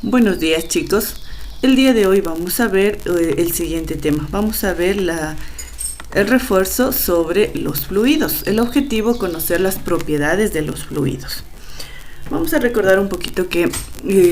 Buenos días, chicos. El día de hoy vamos a ver el siguiente tema. Vamos a ver el refuerzo sobre los fluidos. El objetivo, conocer las propiedades de los fluidos. Vamos a recordar un poquito que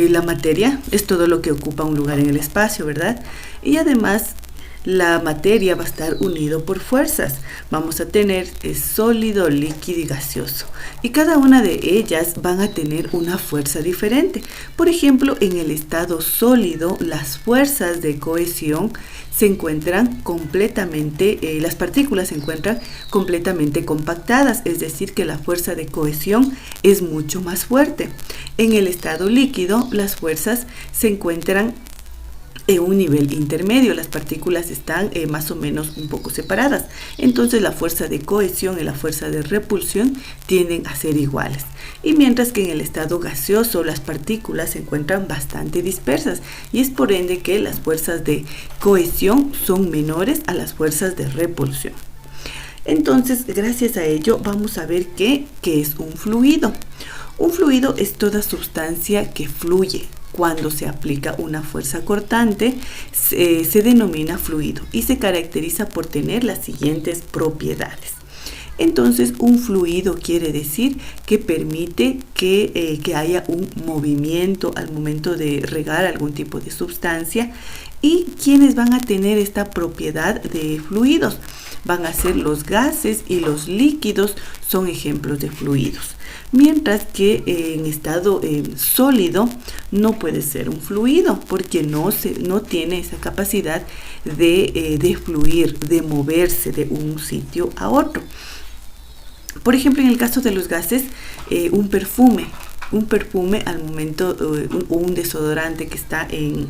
la materia es todo lo que ocupa un lugar en el espacio, ¿verdad? Y además la materia va a estar unido por fuerzas. Vamos a tener sólido, líquido y gaseoso. Y cada una de ellas van a tener una fuerza diferente. Por ejemplo, en el estado sólido, las fuerzas de cohesión se encuentran completamente, las partículas se encuentran completamente compactadas, es decir, que la fuerza de cohesión es mucho más fuerte. En el estado líquido, las fuerzas se encuentran en un nivel intermedio, las partículas están más o menos un poco separadas, entonces la fuerza de cohesión y la fuerza de repulsión tienden a ser iguales. Y mientras que en el estado gaseoso las partículas se encuentran bastante dispersas y es por ende que las fuerzas de cohesión son menores a las fuerzas de repulsión. Entonces, gracias a ello vamos a ver qué es un fluido. Un fluido es toda sustancia que fluye. Cuando se aplica una fuerza cortante, se denomina fluido y se caracteriza por tener las siguientes propiedades. Entonces, un fluido quiere decir que permite que haya un movimiento al momento de regar algún tipo de sustancia. ¿Y quiénes van a tener esta propiedad de fluidos? Van a ser los gases y los líquidos, son ejemplos de fluidos. Mientras que en estado sólido no puede ser un fluido porque no tiene esa capacidad de fluir, de moverse de un sitio a otro. Por ejemplo, en el caso de los gases, un perfume al momento, un desodorante que está en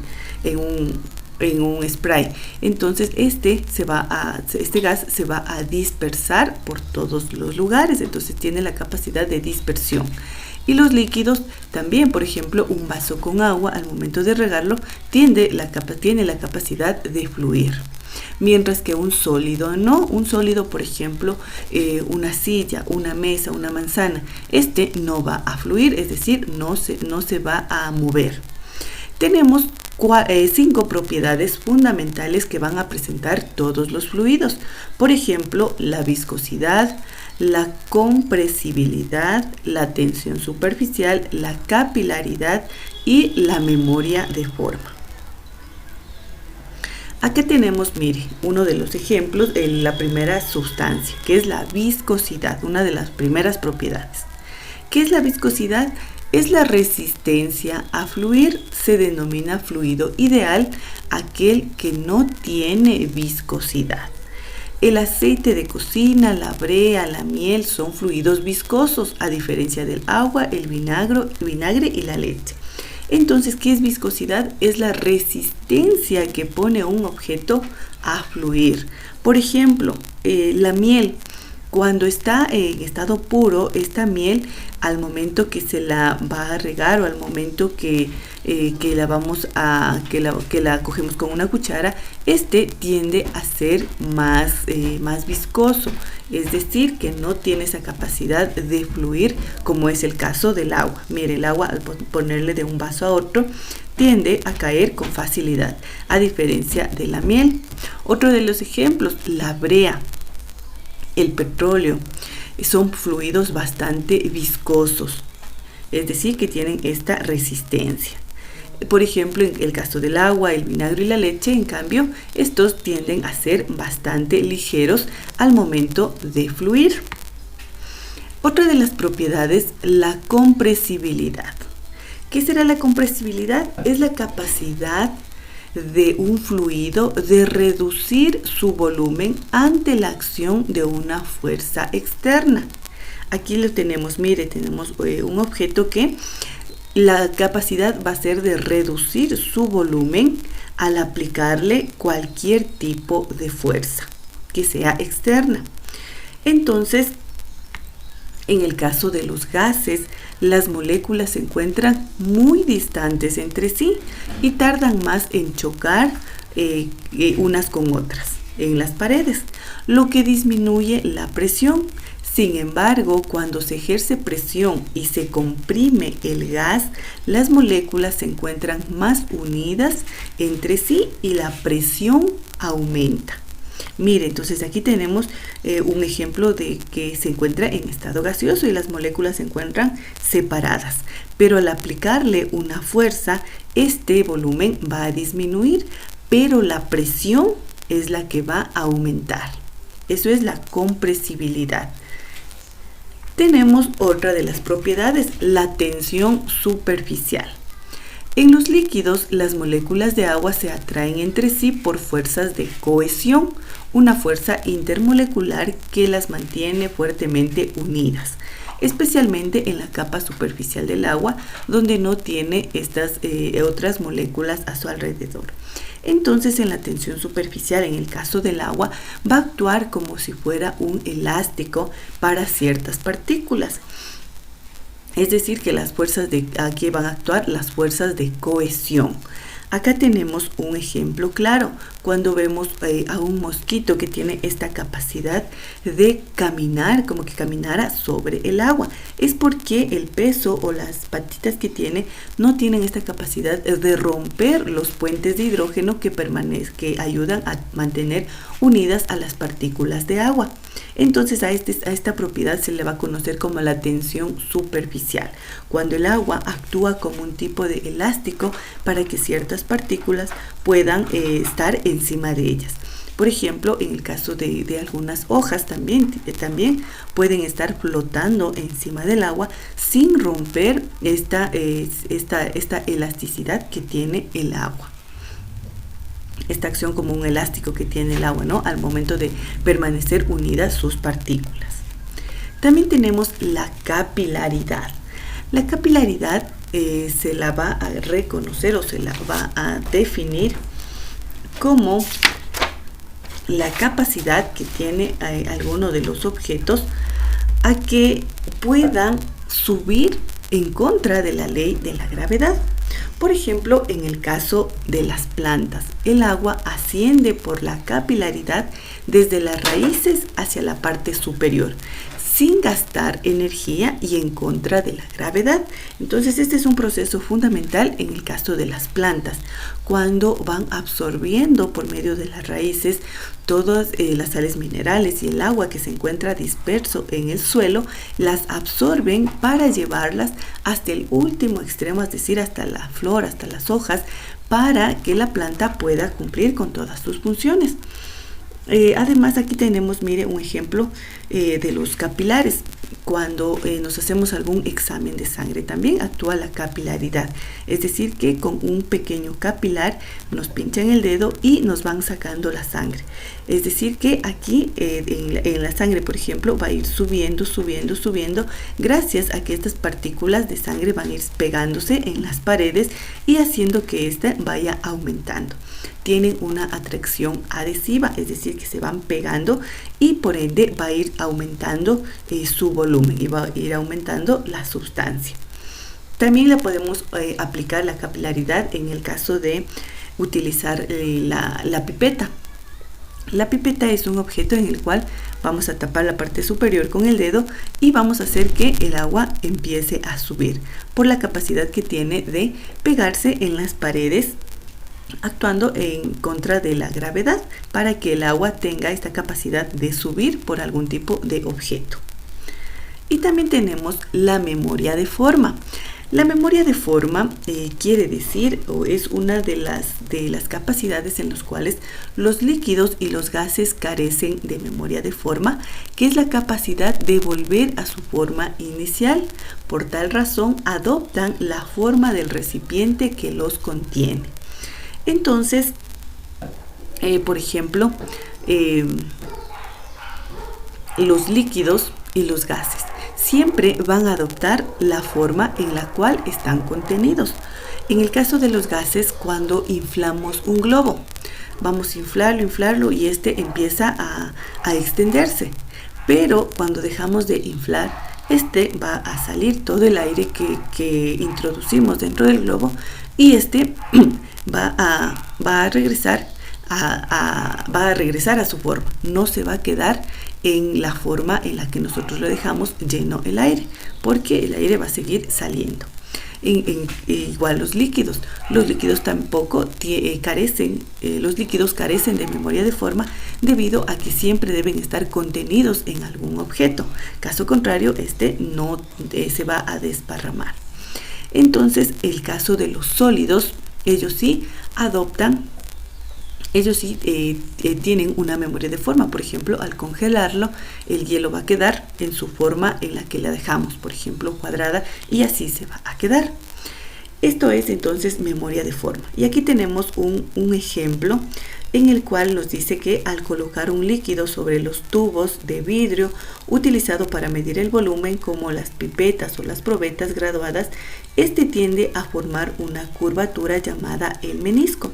un spray, entonces este gas se va a dispersar por todos los lugares, entonces tiene la capacidad de dispersión. Y los líquidos también, por ejemplo, un vaso con agua al momento de regarlo tiene la capacidad de fluir. Mientras que un sólido no. Un sólido, por ejemplo, una silla, una mesa, una manzana, este no va a fluir, es decir, no se va a mover. Tenemos 5 propiedades fundamentales que van a presentar todos los fluidos. Por ejemplo, la viscosidad, la compresibilidad, la tensión superficial, la capilaridad y la memoria de forma. Aquí tenemos, mire, uno de los ejemplos de la primera sustancia, que es la viscosidad, una de las primeras propiedades. ¿Qué es la viscosidad? Es la resistencia a fluir. Se denomina fluido ideal aquel que no tiene viscosidad. El aceite de cocina, la brea, la miel son fluidos viscosos, a diferencia del agua, el vinagre y la leche. Entonces, ¿qué es viscosidad? Es la resistencia que pone un objeto a fluir. Por ejemplo, la miel. Cuando está en estado puro, esta miel, al momento que se la va a regar o al momento que la cogemos con una cuchara, tiende a ser más viscoso, es decir, que no tiene esa capacidad de fluir como es el caso del agua. Mire, el agua al ponerle de un vaso a otro tiende a caer con facilidad, a diferencia de la miel. Otro de los ejemplos, la brea, el petróleo, son fluidos bastante viscosos, es decir, que tienen esta resistencia. Por ejemplo, en el caso del agua, el vinagre y la leche, en cambio, estos tienden a ser bastante ligeros al momento de fluir. Otra de las propiedades, la compresibilidad. ¿Qué será la compresibilidad? Es la capacidad de un fluido de reducir su volumen ante la acción de una fuerza externa. Aquí lo tenemos, mire, tenemos un objeto que la capacidad va a ser de reducir su volumen al aplicarle cualquier tipo de fuerza que sea externa. Entonces, en el caso de los gases, las moléculas se encuentran muy distantes entre sí y tardan más en chocar unas con otras en las paredes, lo que disminuye la presión. Sin embargo, cuando se ejerce presión y se comprime el gas, las moléculas se encuentran más unidas entre sí y la presión aumenta. Mire, entonces aquí tenemos un ejemplo de que se encuentra en estado gaseoso y las moléculas se encuentran separadas. Pero al aplicarle una fuerza, este volumen va a disminuir, pero la presión es la que va a aumentar. Eso es la compresibilidad. Tenemos otra de las propiedades, la tensión superficial. En los líquidos, las moléculas de agua se atraen entre sí por fuerzas de cohesión, una fuerza intermolecular que las mantiene fuertemente unidas, especialmente en la capa superficial del agua, donde no tiene estas otras moléculas a su alrededor. Entonces, en la tensión superficial, en el caso del agua, va a actuar como si fuera un elástico para ciertas partículas. Es decir, que las fuerzas aquí van a actuar las fuerzas de cohesión. Acá tenemos un ejemplo claro, cuando vemos a un mosquito que tiene esta capacidad de caminar, como que caminara sobre el agua. Es porque el peso o las patitas que tiene no tienen esta capacidad de romper los puentes de hidrógeno que ayudan a mantener unidas a las partículas de agua. Entonces a esta propiedad se le va a conocer como la tensión superficial, cuando el agua actúa como un tipo de elástico para que ciertas partículas puedan estar encima de ellas. Por ejemplo, en el caso de algunas hojas también pueden estar flotando encima del agua sin romper esta elasticidad que tiene el agua. Esta acción como un elástico que tiene el agua, ¿no? Al momento de permanecer unidas sus partículas. También tenemos la capilaridad. La capilaridad se la va a reconocer o se la va a definir como la capacidad que tiene alguno de los objetos a que puedan subir en contra de la ley de la gravedad. Por ejemplo, en el caso de las plantas, el agua asciende por la capilaridad desde las raíces hacia la parte superior, sin gastar energía y en contra de la gravedad. Entonces, este es un proceso fundamental en el caso de las plantas, cuando van absorbiendo por medio de las raíces todas las sales minerales y el agua que se encuentra disperso en el suelo, las absorben para llevarlas hasta el último extremo, es decir, hasta la flor, hasta las hojas, para que la planta pueda cumplir con todas sus funciones. Además, aquí tenemos, mire, un ejemplo de los capilares. Cuando nos hacemos algún examen de sangre, también actúa la capilaridad. Es decir, que con un pequeño capilar nos pinchan el dedo y nos van sacando la sangre. Es decir, que aquí en la sangre, por ejemplo, va a ir subiendo, gracias a que estas partículas de sangre van a ir pegándose en las paredes y haciendo que ésta vaya aumentando. Tienen una atracción adhesiva, es decir, que se van pegando y por ende va a ir aumentando su volumen y va a ir aumentando la sustancia. También le podemos aplicar la capilaridad en el caso de utilizar la pipeta. La pipeta es un objeto en el cual vamos a tapar la parte superior con el dedo y vamos a hacer que el agua empiece a subir por la capacidad que tiene de pegarse en las paredes, actuando en contra de la gravedad para que el agua tenga esta capacidad de subir por algún tipo de objeto. Y también tenemos la memoria de forma. La memoria de forma quiere decir o es una de las capacidades en las cuales los líquidos y los gases carecen de memoria de forma, que es la capacidad de volver a su forma inicial. Por tal razón, adoptan la forma del recipiente que los contiene. Entonces, por ejemplo, los líquidos y los gases siempre van a adoptar la forma en la cual están contenidos. En el caso de los gases, cuando inflamos un globo, vamos a inflarlo y este empieza a extenderse. Pero cuando dejamos de inflar, este va a salir todo el aire que introducimos dentro del globo y este va a regresar a su forma. No se va a quedar en la forma en la que nosotros lo dejamos lleno el aire, porque el aire va a seguir saliendo. Igual los líquidos tampoco carecen, los líquidos carecen de memoria de forma debido a que siempre deben estar contenidos en algún objeto. Caso contrario, este no se va a desparramar. Entonces, el caso de los sólidos, ellos sí tienen una memoria de forma. Por ejemplo, al congelarlo, el hielo va a quedar en su forma en la que la dejamos, por ejemplo, cuadrada, y así se va a quedar. Esto es entonces memoria de forma. Y aquí tenemos un ejemplo en el cual nos dice que al colocar un líquido sobre los tubos de vidrio utilizado para medir el volumen, como las pipetas o las probetas graduadas, este tiende a formar una curvatura llamada el menisco.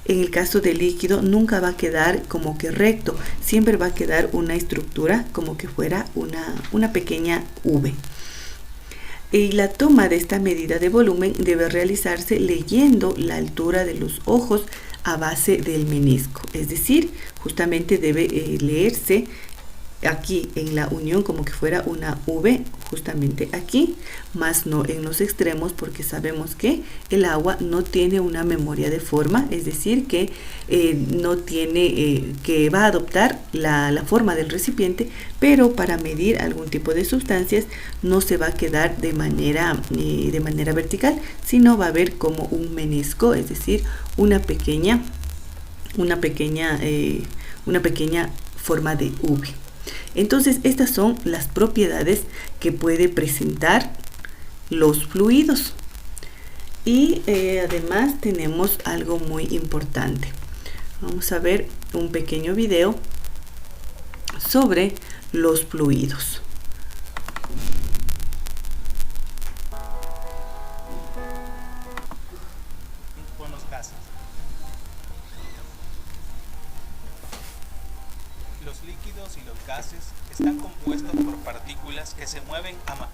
En el caso del líquido nunca va a quedar como que recto, siempre va a quedar una estructura como que fuera una pequeña V. Y la toma de esta medida de volumen debe realizarse leyendo la altura de los ojos a base del menisco, es decir, justamente debe leerse aquí en la unión como que fuera una V, justamente aquí, más no en los extremos, porque sabemos que el agua no tiene una memoria de forma, es decir, que no tiene, que va a adoptar la forma del recipiente, pero para medir algún tipo de sustancias no se va a quedar de manera vertical, sino va a haber como un menisco, es decir, una pequeña forma de V. Entonces, estas son las propiedades que puede presentar los fluidos. Y además tenemos algo muy importante. Vamos a ver un pequeño video sobre los fluidos. Con los gases. Los líquidos y los gases están compuestos por partículas que se mueven a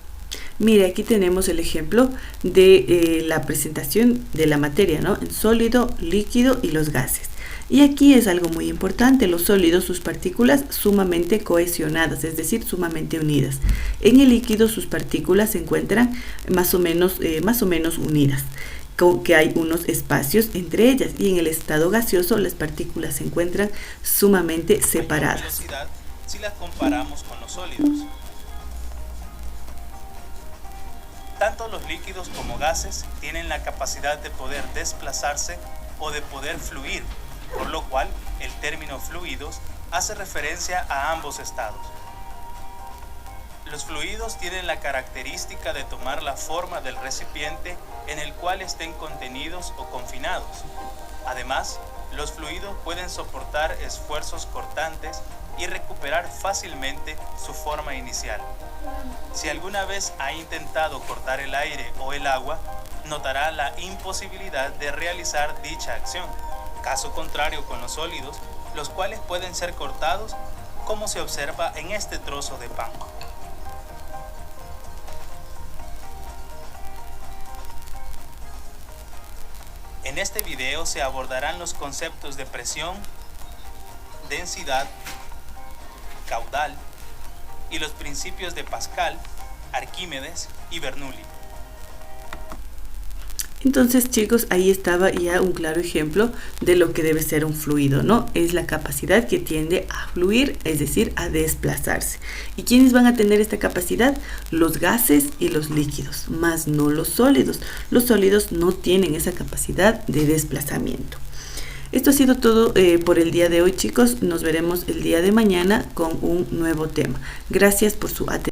Mire, aquí tenemos el ejemplo de la presentación de la materia, ¿no? En sólido, líquido y los gases. Y aquí es algo muy importante: los sólidos, sus partículas sumamente cohesionadas, es decir, sumamente unidas. En el líquido sus partículas se encuentran más o menos unidas, que hay unos espacios entre ellas, y en el estado gaseoso las partículas se encuentran sumamente separadas. Velocidad si las comparamos con los sólidos. Tanto los líquidos como gases tienen la capacidad de poder desplazarse o de poder fluir, por lo cual el término fluidos hace referencia a ambos estados. Los fluidos tienen la característica de tomar la forma del recipiente en el cual estén contenidos o confinados. Además, los fluidos pueden soportar esfuerzos cortantes y recuperar fácilmente su forma inicial. Si alguna vez ha intentado cortar el aire o el agua, notará la imposibilidad de realizar dicha acción. Caso contrario con los sólidos, los cuales pueden ser cortados, como se observa en este trozo de pan. En este video se abordarán los conceptos de presión, densidad, caudal y los principios de Pascal, Arquímedes y Bernoulli. Entonces, chicos, ahí estaba ya un claro ejemplo de lo que debe ser un fluido, ¿no? Es la capacidad que tiende a fluir, es decir, a desplazarse. ¿Y quiénes van a tener esta capacidad? Los gases y los líquidos, más no los sólidos. Los sólidos no tienen esa capacidad de desplazamiento. Esto ha sido todo por el día de hoy, chicos. Nos veremos el día de mañana con un nuevo tema. Gracias por su atención.